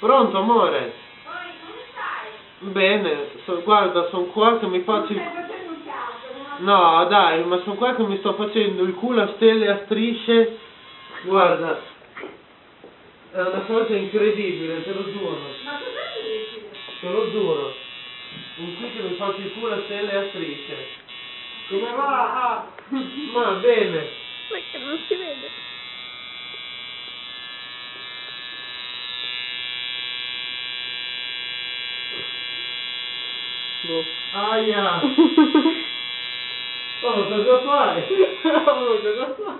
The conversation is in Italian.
Pronto, amore? Poi, come stai? Bene, guarda, sono qua che mi faccio Non il... stai facendo un caldo, No, dai, ma sono qua che mi sto facendo il culo a stelle e a strisce. Guarda, è una cosa incredibile, te lo giuro. Ma cosa dici? Te lo giuro. In qui che mi faccio il culo a stelle e a strisce. Come va? Ah, ma bene. Perché non si vede? Boh. Aia! Oh, cosa fai? Oh, cosa fai?